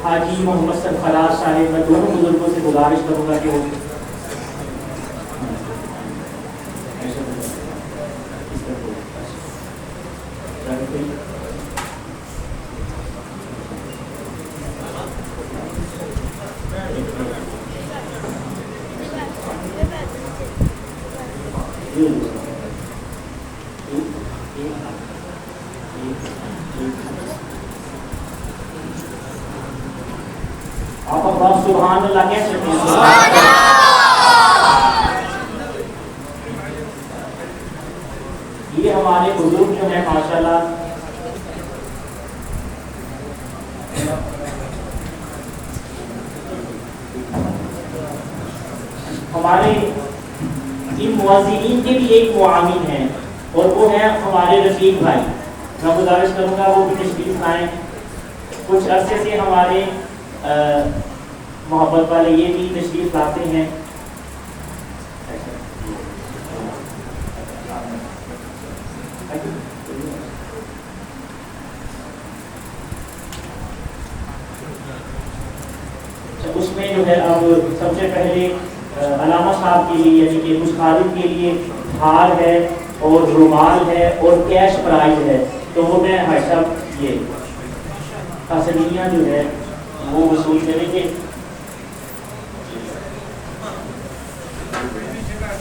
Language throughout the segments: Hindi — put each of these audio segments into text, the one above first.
हाजी मोहम्मद सरफराज साहिब, मैं दोनों बुजुर्गों से गुजारिश करूँगा कि वो आप अल्लाह सुभान अल्लाह कह सकते हैं। ये हमारे बुजुर्ग जो है माशाल्लाह हमारे इन मुअज्जिनीन के भी एक मुआमिन हैं और वो है हमारे रफीक भाई। मैं गुजारिश करूँगा वो भी तशरीफ लाएँ। कुछ अरसे से हमारे मोहब्बत वाले ये भी तशरीफ लाते हैं। उसमें जो है अब सबसे पहले अलामा साहब के लिए यानी कि कुछ खालिद के लिए हार है और रुमाल है और कैश प्राइज है, तो वो मैं भाई साहब ये हसनिया जो है वो वसूल करेंगे।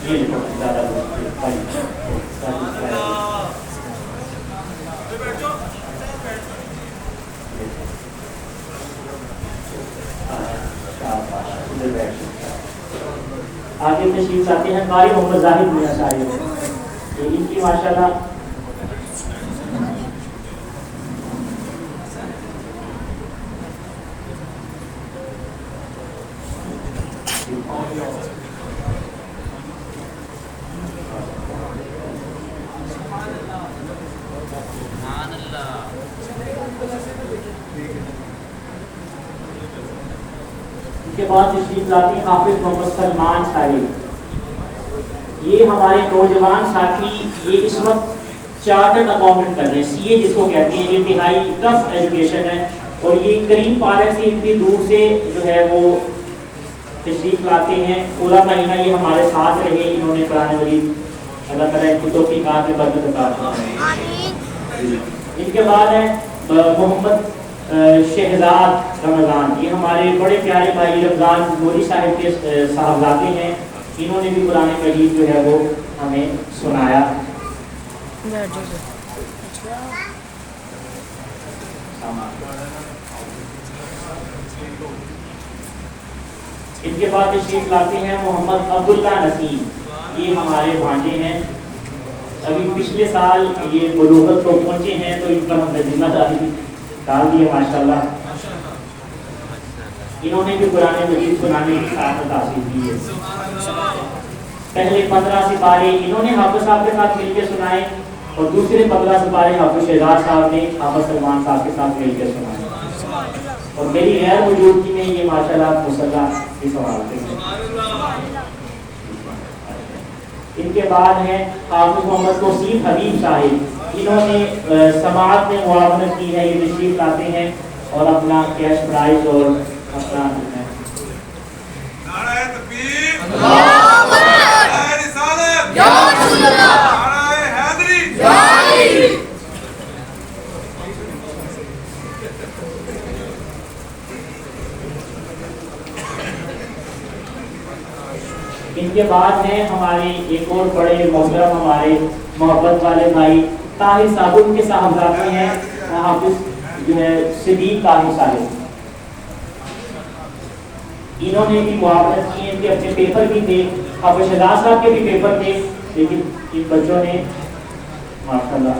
ये ज़्यादा आगे तशरीफ लाते हैं कारी मोहम्मद जाहिद मियां साहिब। इनकी माशाल्लाह के बाद तशरीफ लाते हैं हाफिज मोहम्मद सलमान साहिब। ये हमारे नौजवान साथी ये इस वक्त चार्टर्ड अकाउंटेंट कर रहे हैं, सीए जिसको कहते हैं। ये इंतहाई टफ एजुकेशन है और ये करीम पार्क से इतनी दूर से जो है वो तशरीफ लाते हैं। पूरा महीना ये हमारे साथ रहे। इन्होंने कुरान मजीद अल्लाह ताला इनकी तौफीकात में बरकत अता फरमाए। इनके बाद है मोहम्मद शहजाद रमज़ान। ये हमारे बड़े प्यारे भाई रमज़ान नूरी साहिब के साहबजादे हैं। इन्होंने भी कुरान मजीद जो है वो हमें सुनाया। इनके बाद तशरीफ लाते हैं मोहम्मद अब्दुल्ला नसीम। ये हमारे भांजे हैं। अभी पिछले साल ये बलूगत को पहुँचे हैं तो इन पर हमने जिम्मेदारी डाल दिया माशाल्लाह। इन्होंने भी कुरान मजीद सुनाने की साथ हासिल की है। पहले 15 सिपारे इन्होंने हाफिज साहब के साथ मिलकर सुनाए और दूसरे 15 सिपारे हाफिज शहजाद साहब ने हाफिज सलमान साहब के साथ मिलकर सुनाए। और मेरी गैर मौजूदगी में ये माशाल्लाह मुसल्ला भी संभालते हैं। इनके बाद हैं हाफिज मोहम्मद तौसीफ हबीब साहिब। इन्होंने समाअत में मुआवनत की है। ये तशरीफ लाते हैं और अपना कैश प्राइज और अपना इनके बाद हैं हमारे एक और बड़े मोहतरम हमारे मोहब्बत वाले भाई ताहिर साहब। उनके साहबजादे हैं हाफिज जो है सिद्दीक ताहिर साहिब। इन्होंने भी मुआवनत की। इनके अपने पेपर भी थे, हाफिज शहजाद साहब के भी पेपर थे, लेकिन इन बच्चों ने माशाल्लाह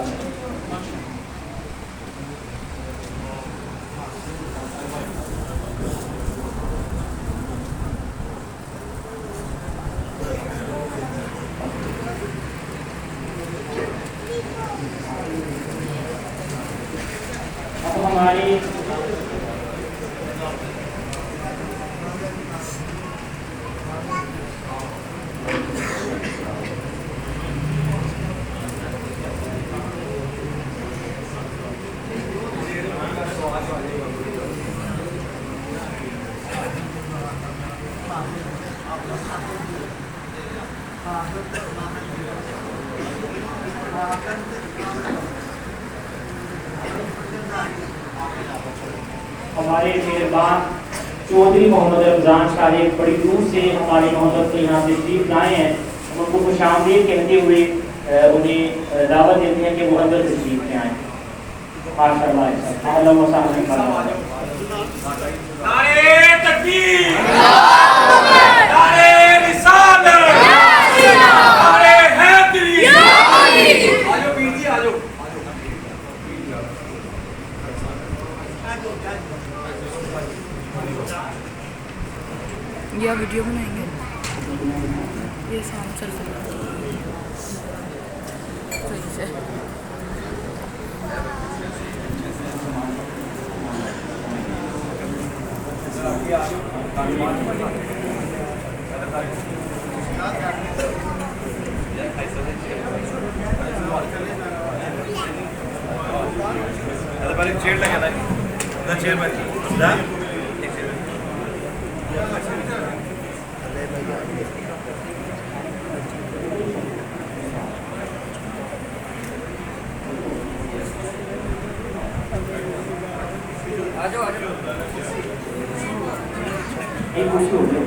हमारे हमारे मेहरबान चौधरी मोहम्मद रमज़ान साहिब बड़ी दूर से हमारे मोहब्बत से यहाँ तशरीफ लाए हैं। उनको खुशामदीद कहते हुए उन्हें दावत देते हैं कि वो अंदर तशरीफ ले आएँ। माशाअल्लाह, अहलन व सहलन। नारे तकबीर, नारे रिसालत, नारे हैदरी। आजो पीर जी, आजो। या वीडियो बनाएंगे, ये शाम चल रहा है सही से। चेयर लगा था, चेयर पर एक कुर्सी हो गई।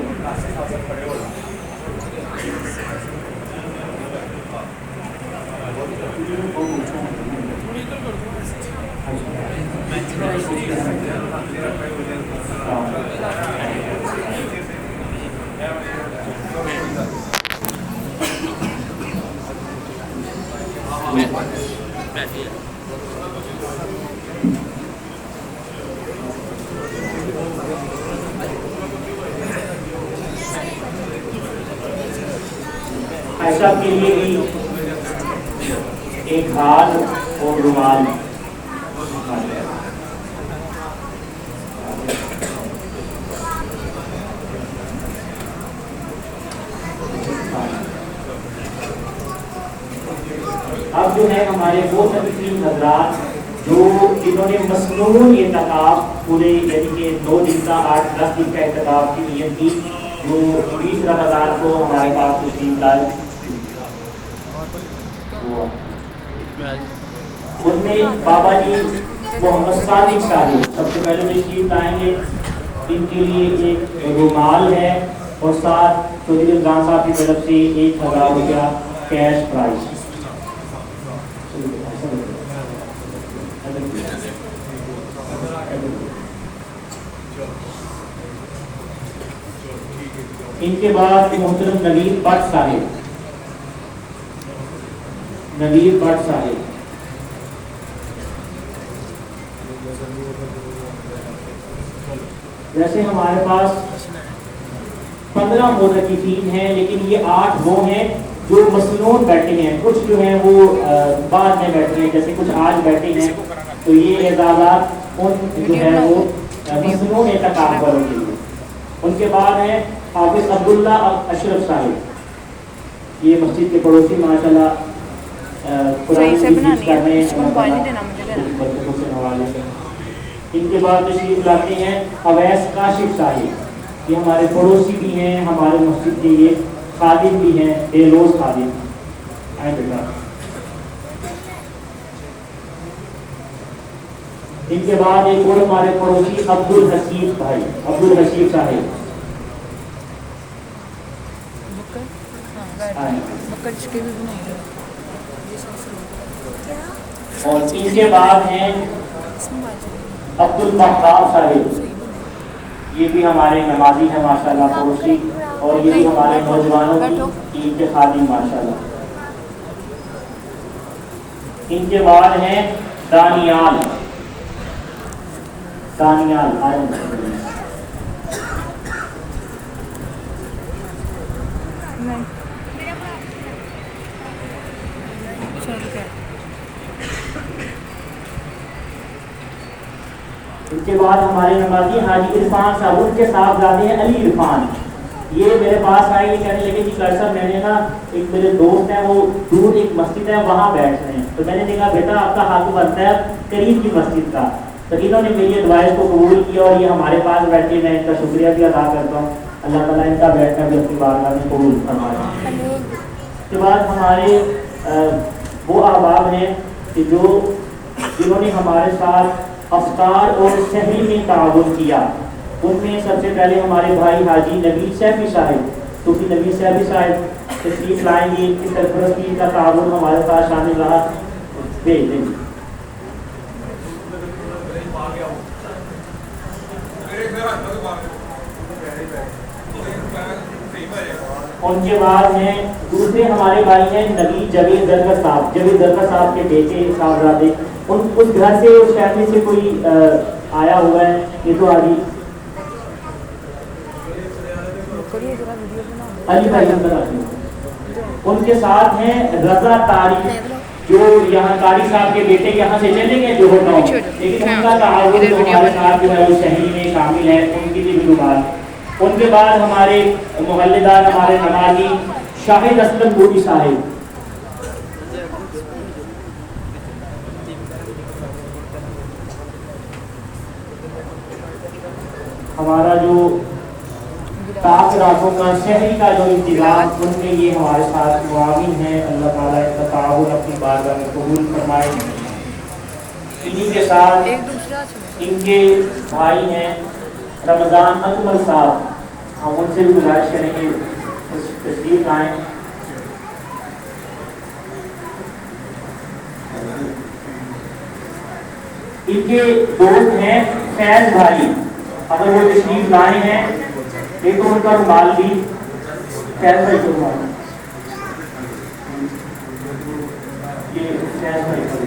ऐसा के लिए भी एक हाथ और रुमाल अब जो है हमारे वो सभी हजरात जो जिन्होंने मसनून इत्काफ पूरे यानी कि 2 दिन का 8-10 दिन का इत्काफ की नियत की, जो 20 रमज़ान को हमारे पास तशरीफ लाए, उनमें बाबा जी मोहम्मद सादिक साहिब सबसे पहले तशरीफ लाएंगे। इनके लिए एक रुमाल है और साथ चौधरी रमज़ान साहब की तरफ से 1000 रुपया कैश प्राइज। इनके बाद मोहतरम नवीर भट्ट साहिब, नवीर भट्ट साहिब जैसे हमारे पास 15 मोतकीफीन हैं, लेकिन ये 8 वो हैं जो मसनून बैठे हैं, कुछ जो हैं वो बाद में बैठे हैं, जैसे कुछ आज बैठे हैं, तो ये एजाज़ात उन जो है वो मसनून इत्काफ वालों के लिए। उनके बाद है हाफिज अब्दुल्ला अशरफ साहिब, ये मस्जिद के पड़ोसी माशाल्लाह सही से बनानी है, इसको मोबाइल नहीं देना मुझे देना। इनके बाद तशरीफ लाते हैं अवैस काशिफ साहिब, ये हमारे पड़ोसी भी हैं, हमारे मस्जिद के ये खादिम भी हैं, बेलोज खादिम। आए बेटा। इनके बाद एक और हमारे पड़ोसी अब्दुल हसीब भाई, अब्दुल हसीब साहिब। और इनके बाद हैं अब्दुल महताब साहिब, ये भी हमारे नमाजी हैं माशाल्लाह पड़ोसी, और ये भी हमारे नौजवानों की ईद के खादिम माशाल्लाह। इनके बाद हैं दानियाल, दानियाल इसके बाद हमारे नमाजी हाजी इरफान साहब, उनके साहबजादे हैं अली इरफान। ये मेरे पास आए, ये कहने लगे कि सर साहब मैंने ना एक मेरे दोस्त हैं वो दूर एक मस्जिद है वहाँ बैठ रहे हैं, तो मैंने देखा बेटा आपका हाथ बनता है करीब की मस्जिद का, तो इन्होंने मेरी एडवाइस को कबूल किया और ये हमारे पास बैठे, मैं इनका शुक्रिया भी अदा करता हूँ। अल्लाह ताला इनका बैठना भी अपनी बारगाह में कबूल फरमाए। उसके बाद हमारे वो अहबाब हैं कि जो जिन्होंने हमारे साथ अफ्तार और सहरी में ताउन किया। उनमें सबसे पहले हमारे भाई हाजी नबी सैफी साहिब, सूफी नबी सैफी साहिब तशरीफ लाएंगे। इनकी सरपरस्ती का ताउन हमारे साथ शामिल रहा। भेज देंगे। उनके बाद हैं दूसरे हमारे भाई हैं नबी जवेद दरगाह साहब, जवेद दरगाह साहब के बेटे साहबजादे। उन उस घर से उस फैमिली से कोई आया हुआ है, ये तो आदि अली भाई उनके साथ हैं रजा तारी, जो यहाँ कारी साहब के बेटे यहाँ से चले गए जो लेकिन उनका ताउन जो हमारे साथ जो है वो शहरी में शामिल है, उनकी भी गुरुबात। उनके बाद हमारे मोहल्लेदार हमारे नमाजी शाहिद असलम बूटी साहिब, हमारा जो ताक रातों का शहरी का जो इंतजाम, उनमें ये हमारे साथ मुआविन हैं। अल्लाह ताला इनका ताउन अपनी बारगाह में कबूल फरमाए। इन्हीं के साथ इनके भाई हैं रमज़ान अकमल साहब, हम उनसे भी गुजारिश करेंगे तशरीफ लाएं। इनके दोस्त हैं फैज भाई, अगर वो तशरीफ लाए हैं एक तो उनका रुमाल भी फैज भाई को ये फैज भाई को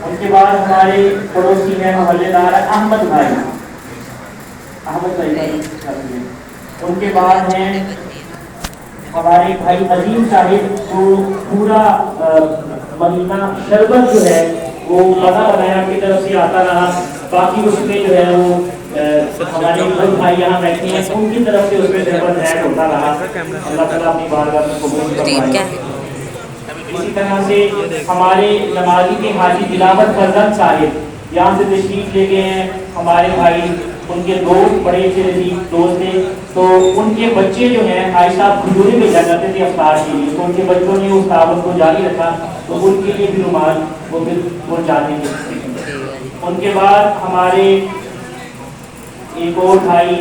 उनके बाद हमारे पड़ोसी हैं मोहल्लेदार अहमद भाई, उनके बाद हैं हमारे भाई अजीम साहिब, जो पूरा महीना शरबत जो है वो बना बनाया की तरफ से आता रहा। बाकी उसमें जो है वो हमारे भाई यहाँ बैठे हैं, उनकी तरफ से उसमें शरबत ऐड होता रहा। अल्लाह ताला अपनी बारगाह में कबूल फरमाए। इसी तरह से हमारे नमाजी के हाजी दिलावत फरजंद साहिब यहाँ से तशरीफ ले गए हैं। हमारे भाई उनके दोस्त बड़े अच्छे नज़दीक दोस्त थे, तो उनके बच्चे जो हैं भाई साहब खजूरी भेजा करते थे अफ्तार के लिए, तो उनके बच्चों ने उस ताबत को जारी रखा, तो उनके लिए भी रुमाल वो फिर वो जाने के। उनके बाद हमारे एक और भाई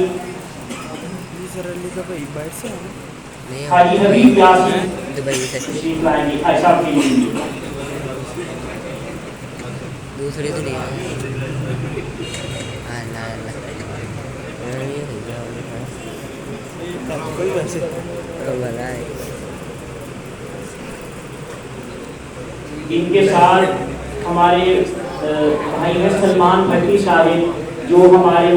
हाजी हबीब यासीन तशरीफ लाएंगे ऐसा के लिए। दूसरी तो नहीं इनके साथ हमारे भाई हैं सलमान भट्टी साहिब, जो हमारे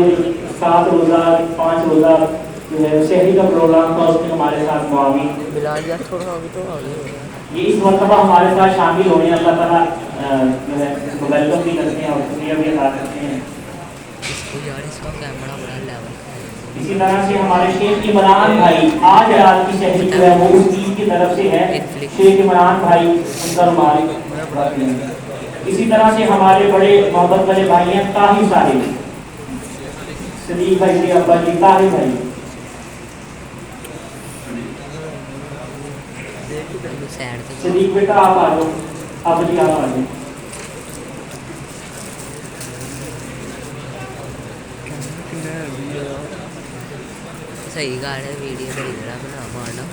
7 रोज़ा 5 रोज़ा जो है शहरी का प्रोग्राम था, उसमें हमारे साथ मुआविन ये इस मरतबा हमारे साथ शामिल हो रहे हैं। अल्लाह ताला जो है इसको वेलकम भी करते हैं और शुक्रिया भी अदा करते हैं। इसी तरह से हमारे शेख इमरान भाई, आज रात की शहरी जो है वो उस टीम की तरफ से है, शेख इमरान भाई उनका रुमाल। इसी तरह से हमारे बड़े मोहब्बत वाले भाई हैं ताहिर साहिब, सदीक भाई के अब्बा जी ताहिर भाई। सदीक बेटा आप आ जाओ, आप जी आप आ जाओ। सही गल है, वीडियो बड़ी बड़ा बना पाना।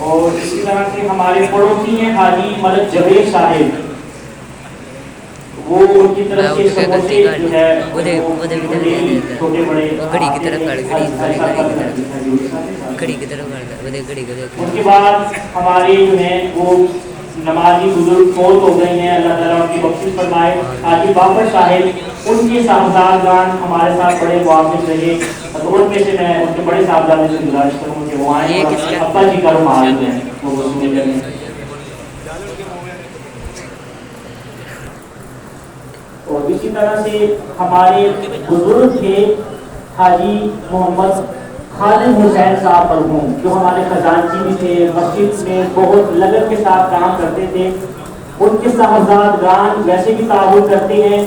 और इसी तरह से हमारे पड़ोसी हैं हाजी मलक जवेद साहिब, वो उनकी तरफ से समोसे जो है छोटे बड़े घड़ी की तरफ घड़ी की तरफ घड़ी की। उसके बाद हमारे जो है वो नमाजी बुजुर्ग फौत हो गए हैं, अल्लाह ताला उनकी बख्शिश फरमाए। हाजी बाबर साहिब, उनके साहबजादान हमारे साथ बड़े मुआविन रहे, तो उनमें से मैं उनके बड़े साहबजादे से गुजारिश करूँगी कि वो आए और अब्बा जी का रुमाल है वो वसूल करें। और इसी तरह से हमारे बुजुर्ग थे हाजी मोहम्मद खालिद हुसैन साहब मरहूम, जो हमारे खजानची भी थे, मस्जिद में बहुत लगन के साथ काम करते थे। उनके साहबजादगान वैसे भी ताउन करते हैं।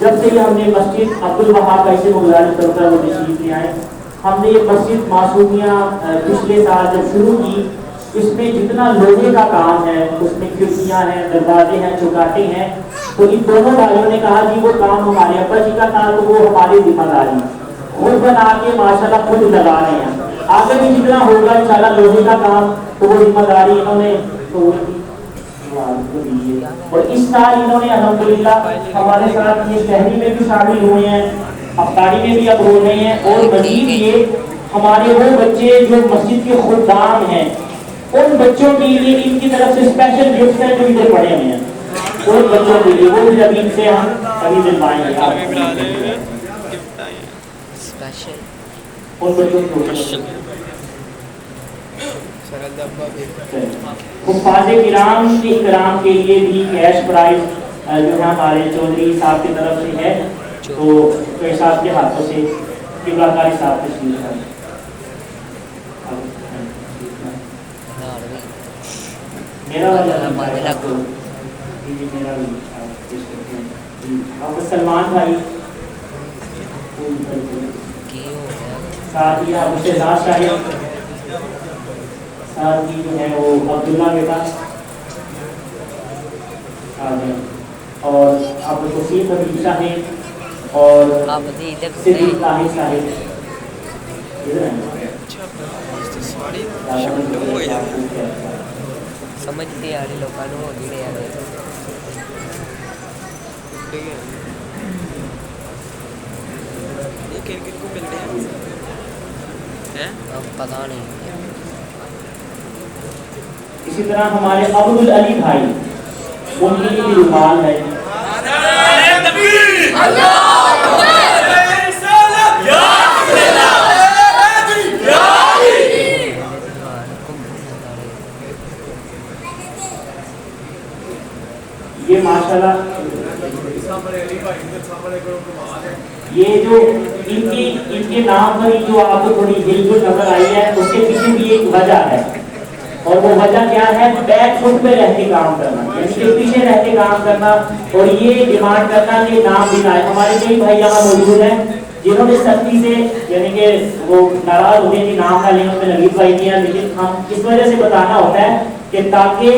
जब से हमने मस्जिद अब्दुल वहाब कैसे गुजारिश करता है वो तशरीफ ले आए। हमने ये मस्जिद मासूमिया पिछले साल जब शुरू की, इसमें जितना लोहे का काम है, उसमें खिड़कियाँ हैं, दरवाजे हैं, चौकाटे हैं, तो इन दोनों भाइयों ने कहा कि वो काम हमारे अब्बा जी का था, तो वो हमारी जिम्मेदारी खुद बना के माशाल्लाह खुद लगा रहे हैं। आगे भी जितना होगा इंशाल्लाह लोहे का काम, तो वो जिम्मेदारी इन्होंने और इस साल इन्होंने अल्हम्दुलिल्लाह हमारे साथ ये शहरी में भी शामिल हुए हैं, अफ्तारी में भी अब हो रहे हैं। और मजीद ये हमारे वो बच्चे जो मस्जिद के खुदाम हैं, उन बच्चों के लिए इनकी तरफ से स्पेशल गिफ्ट है जो इधर पड़े हुए हैं, उन बच्चों के लिए वो भी अभी इनसे हम अभी दिलवाएंगे उन बच्चों को। हुफ़ाज़े किराम के इकराम के लिए भी कैश प्राइज जो है हमारे चौधरी साहब की तरफ से है, तो साहब के हाथों से किबलाकारी साहब तशरीफ है। मेरा सलमान भाई साथ ही आप शहजाद साहिब, साथ ही जो है वो अब्दुल्ला बेटा, और अब तौसीफ हबीब साहिब और सिद्दीक ताहिर साहिब समझते यार लोगों हो गए यार ये किन को मिलते हैं अब पता नहीं। इसी तरह हमारे अब्दुल अली भाई, उनके लिए भी रुमाल है। ये माशाल्लाह ये जो इनके नाम पर जो आपको थोड़ी हिलजुल नजर आई है, उसके पीछे भी एक वजह है, और वो वजह क्या है? बैक फुट पे रह के काम करना, यानी कि पीछे रह के काम करना, और ये डिमांड करना कि नाम भी ना आए। हमारे कई भाई यहाँ मौजूद हैं जिन्होंने सख्ती से यानी कि वो नाराज होते हैं कि नाम ना लें, उसमें नवीद भाई दिया, लेकिन हम इस वजह से बताना होता है कि ताकि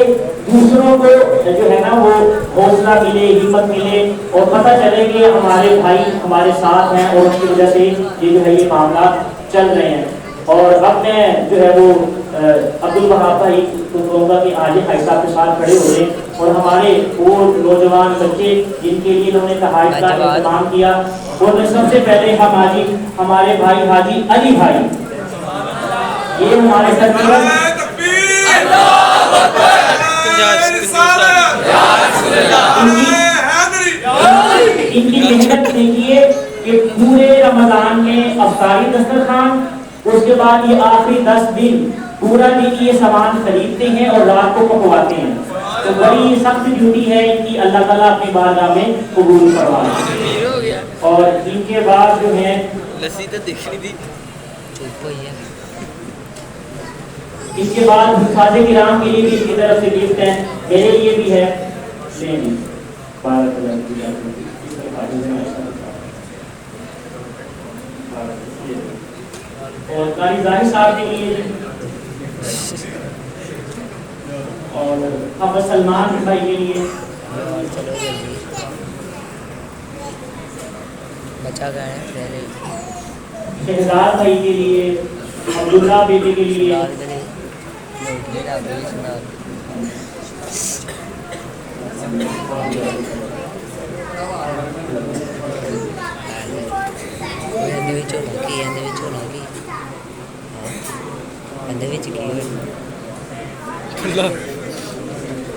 दूसरों को जो है ना वो हौसला मिले, हिम्मत मिले, और पता चले कि हमारे भाई हमारे साथ हैं और उसकी वजह से ये जो है ये मामला चल रहे हैं। और अब मैं जो है वो अब्दुल वहाब भाई को कहूँगा कि आज भाई साहब के साथ खड़े हो गए, और हमारे वो नौजवान बच्चे जिनके लिए इन्होंने तहाइफ का इंतजाम किया, और सबसे पहले हम हाजी हमारे भाई हाजी अली भाई, ये हमारे साथ इनकी मेहनत देखिए कि पूरे रमजान में अफ्तारी दस्तरखान, उसके बाद ये आखिरी 10 दिन पूरा दिन ये सामान खरीदते हैं और रात को पकवाते हैं, तो बड़ी सख्त ड्यूटी है इनकी, अल्लाह ताला अपनी बारगाह में कबूल फरमाए। और इनके बाद जो है लस्सी तो दिख रही थी, इसके बाद हुफ़ाज़े किराम के लिए भी इसकी तरफ से गिफ्ट है, मेरे लिए भी है, और कारी ज़ाहिर साहब के लिए, और अब सलमान भाई के लिए, बचा गया है पहले शहजाद भाई के लिए, अब्दुल्ला बेटे के लिए,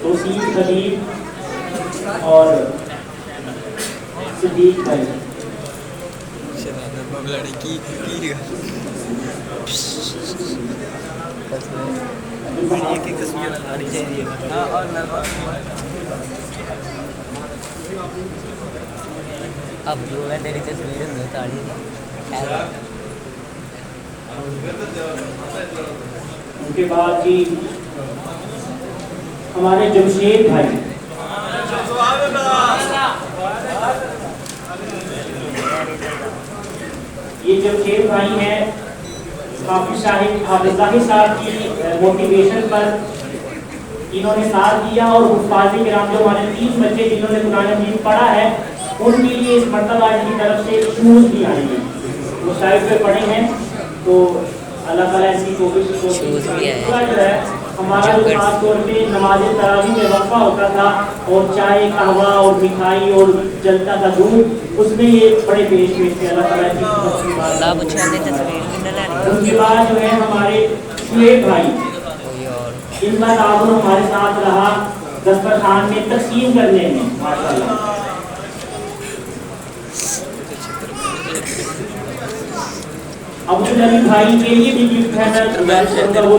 तौसीफ खलील और सिद्दीक भाई। लड़की की तस्वीर आनी चाहिए। हाँ, और अब जो है तेरी तस्वीर ताड़ी उनके बाद जी हमारे जमशेद भाई, ये जमशेद भाई हैं, काफी हाफिज़ साहब की मोटिवेशन पर इन्होंने साथ दिया और हुफ़ाज़ किराम जो हमारे 3 बच्चे जिन्होंने कुरान मजीद पढ़ा है उनके लिए इस मरतबा की तरफ से शूज़ भी आएंगे। वो साइड पे पढ़े हैं तो अल्लाह ताला इसकी कोशिश जो है हमारा जो खास तौर पे नमाज तरावी में वक्फा होता था और चाय कहवा और मिठाई और जलता था दूध, उसमें ये बड़े पेश थे। अल्लाह ताला उसके बाद जो है हमारे शुएब भाई, इनका ताबन हमारे साथ रहा दस्तरखान में तकसीम करने में माशाअल्लाह। अब्दुल अली भाई के लिए भी गिफ्ट है वो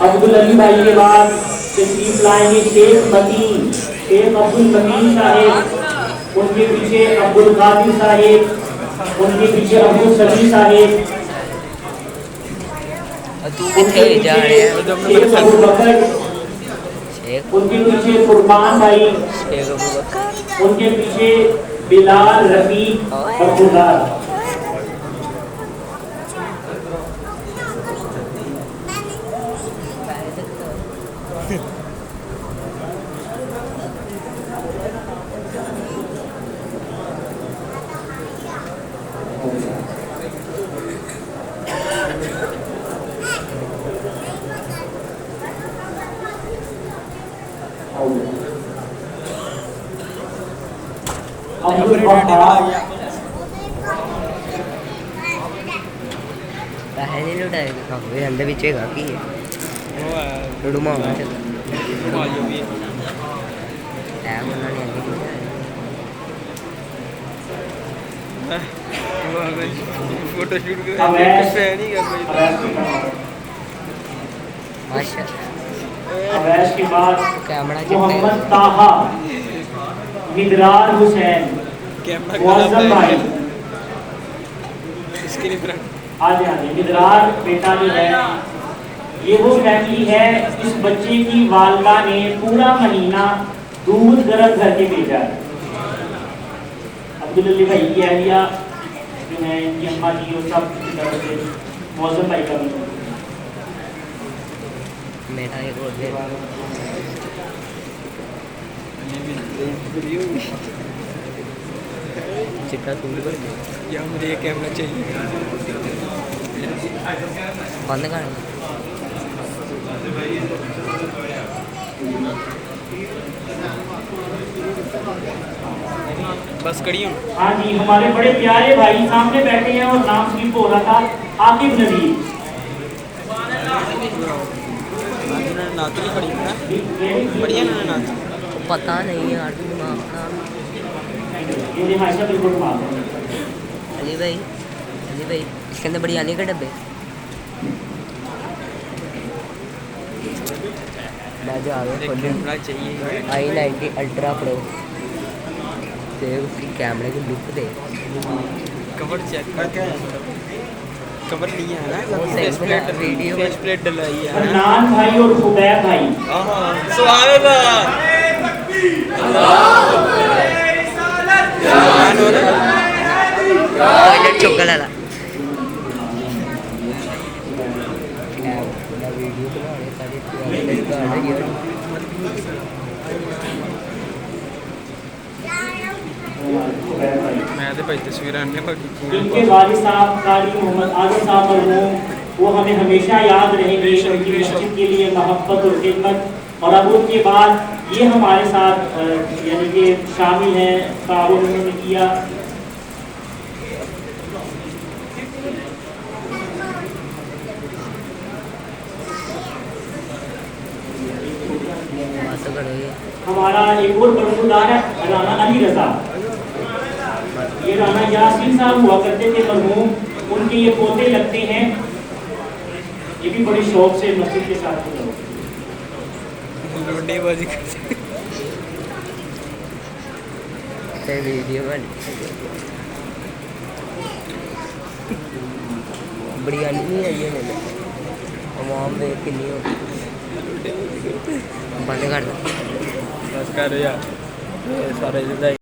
अब्दुल अली भाई के बाद तशरीफ लाएंगे शेख अब्दुल मतीन साहेब, उनके पीछे अब्दुल कादिर साहेब, उनके पीछे अब्दुल सली साहेब, उनके पीछे कुर्बान भाई, उनके पीछे बिलाल रफीक और खुदार। पैसे नहीं लुटाएगा काफी अंदर भी चेगा की है लुडू मांगा चल टैग बनाने आगे फोटो शूट कर अवैश के बाद कैमरा मोहम्मद ताहा, मिदरार हुसैन, मुअज़्ज़म भाई, आगे मिदरार बेटा जो है ये वो फैमिली है, इस बच्चे की वालदा ने पूरा महीना दूध गर्म करके भेजा है। अब्दुल अली भाई की अहलिया जो है इनकी अम्मा जी और सब की तरफ से मुअज़्ज़म भाई का भी मेरा एक और दे चिट्टा तू भी कर या मुझे ये कैमरा चाहिए बंद कर बस करी हूँ। हाँ जी, हमारे बड़े प्यारे भाई सामने बैठे हैं और नाम स्लिप हो रहा था आकिब नज़ीर। नाती खड़ी है ना, बढ़िया ना नाती। पता नहीं यार दिमाग ये हमेशा बिल्कुल मार अली भाई इसके अंदर बिरयानी के डब्बे मैं जो आ गया कैमरा चाहिए i90 अल्ट्रा प्रो ते उसकी कैमरे की लुक दे कवर चेक कर क्या कवर नहीं है ना वीडियो फेस प्लेट डलाई है फरनान भाई और खुदैब भाई। सुभान अल्लाह टॉयलेट चौका ला वीडियो बनाने सारी मैं तो भाई तस्वीर आने इनके वालिद साहब कारी मोहम्मद आज़म साहब मरहूम, वो हमें हमेशा याद रहेंगे उनकी मस्जिद के लिए मोहब्बत और खिदमत। और अब उसके बाद ये हमारे साथ यानी कि शामिल हैं, ताउन उन्होंने किया। हमारा एक और बरखुरदार है राना अली रजा। ये राना यासीन साहब हुआ करते थे मरहूम, उनके ये पोते लगते हैं। ये भी बड़ी शौक से मस्जिद के साथ वीडियो बन बड़ी आनी नहीं आई है आवाम देख किन्नी हो बंद कर दो बस कर यार सारे